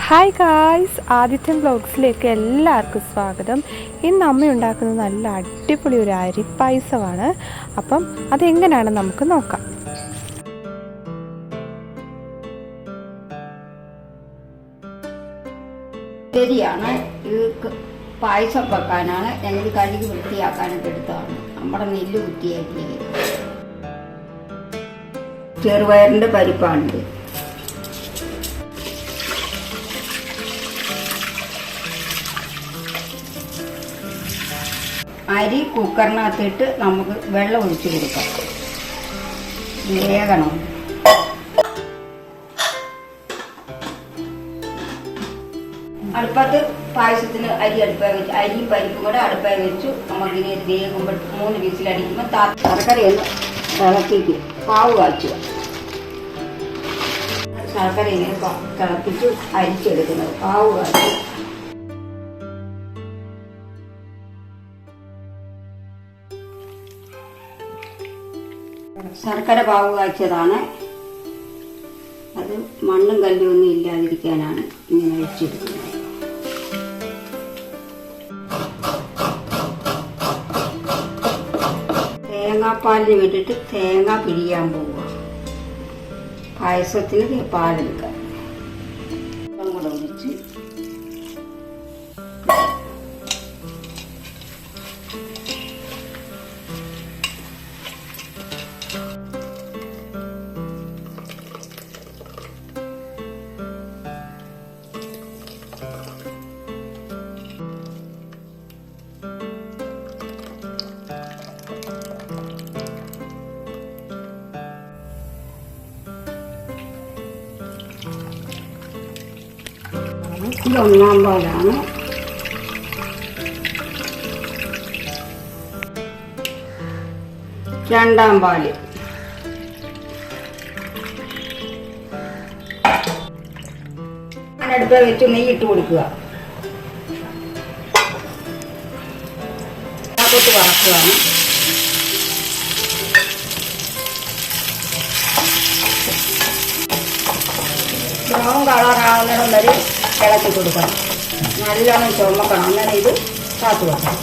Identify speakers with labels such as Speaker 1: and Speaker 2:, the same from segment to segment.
Speaker 1: Hi guys, Adithyan വ്ലോഗ്സിലേക്ക് എല്ലാവർക്കും സ്വാഗതം. ഇന്ന് അമ്മ ഉണ്ടാക്കുന്നത് നല്ല അടിപൊളി ഒരു അരിപ്പായസമാണ്. അപ്പം അതെങ്ങനെയാണ് നമുക്ക് നോക്കാം.
Speaker 2: ശരിയാണ്, ഇത് പായസം വെക്കാനാണ്. ഞങ്ങൾ കഴുകി വൃത്തിയാക്കാനൊക്കെ എടുത്തതാണ്. നമ്മുടെ നെല്ല് കുത്തിയാക്കിയത് ചെറുപയറിൻ്റെ പരിപ്പാണിത്. അരി കുക്കറിനകത്തിട്ട് നമുക്ക് വെള്ളം ഒഴിച്ച് കൊടുക്കാം. വേഗണം. അടുപ്പത്ത് പായസത്തിന് അരിയും പരിപ്പും കൂടെ അടുപ്പായി വെച്ചു. നമുക്കിനി വേകുമ്പോൾ 3 വിസിലടിക്കുമ്പോൾ ശർക്കരയൊന്ന് തിളക്കിക്ക് പാവ് കാച്ചുക. ശർക്കര ഇങ്ങനെ തിളപ്പിച്ച് അരിച്ചെടുക്കുന്നത് പാവ് കാച്ചു. ശർക്കര പാവ് കാച്ചതാണ്. അത് മണ്ണും കല്ലും ഒന്നും ഇല്ലാതിരിക്കാനാണ് ഇങ്ങനെ ഒഴിച്ചെടുക്കുന്നത്. തേങ്ങാപ്പാലിന് വേണ്ടിയിട്ട് തേങ്ങ പിഴിയാൻ പോവുക. പായസത്തിന് പാലെടുക്കാം. വെള്ളം കൂടെ ഒഴിച്ച് ഇത് 1-ാം പാലാണ്. രണ്ടാം പാല്. അടുപ്പ് വെച്ച് നെയ്യിട്ട് കൊടുക്കുക. കൊത്ത് വറക്കുകയാണ്. ബ്രൗൺ കളറാവുന്നിടം വരെ ഇളക്കി കൊടുക്കണം. നല്ലോണം ചുമക്കണം. അങ്ങനെ ഇത് കാത്തു വെക്കണം.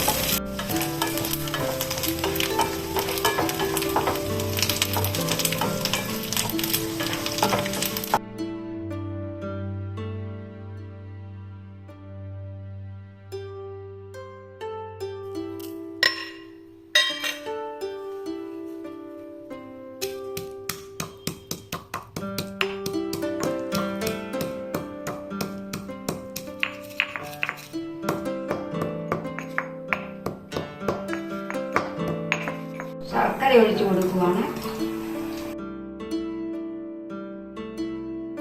Speaker 2: ശർക്കര ഒഴിച്ചു കൊടുക്കുവാണ്.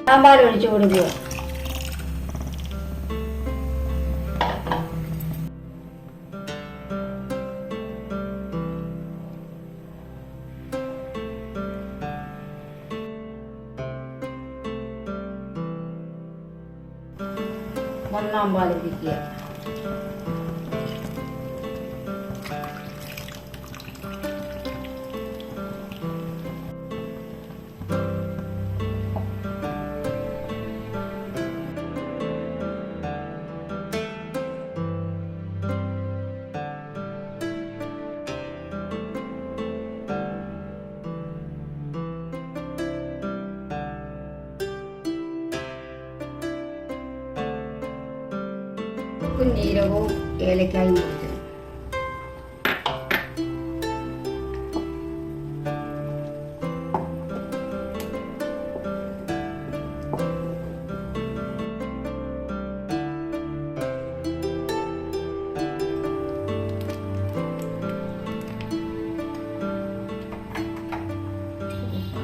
Speaker 2: സാമ്പാർ ഒഴിച്ചു കൊടുക്കുക. ഒന്നാം പാലിരിക്കുക. ജീരകവും ഏലക്കായും കൊടുത്തു.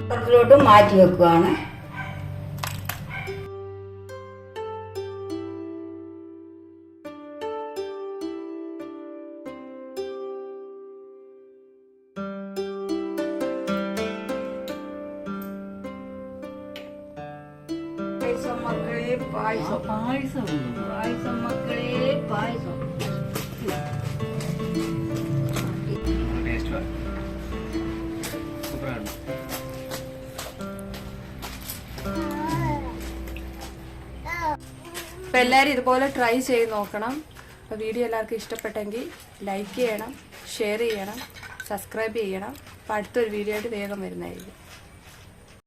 Speaker 2: പാത്രത്തിലോട്ട് മാറ്റി വെക്കുകയാണ്. മക്കളെ പായസം പായസം പായസം മക്കളെ പായസം.
Speaker 1: അപ്പോൾ എല്ലാവരും ഇതുപോലെ ട്രൈ ചെയ്ത് നോക്കണം. അപ്പോൾ വീഡിയോ എല്ലാവർക്കും ഇഷ്ടപ്പെട്ടെങ്കിൽ ലൈക്ക് ചെയ്യണം, ഷെയർ ചെയ്യണം, സബ്സ്ക്രൈബ് ചെയ്യണം. അപ്പോൾ അടുത്തൊരു വീഡിയോ ആയിട്ട് വേഗം വരുന്നതായിരിക്കും.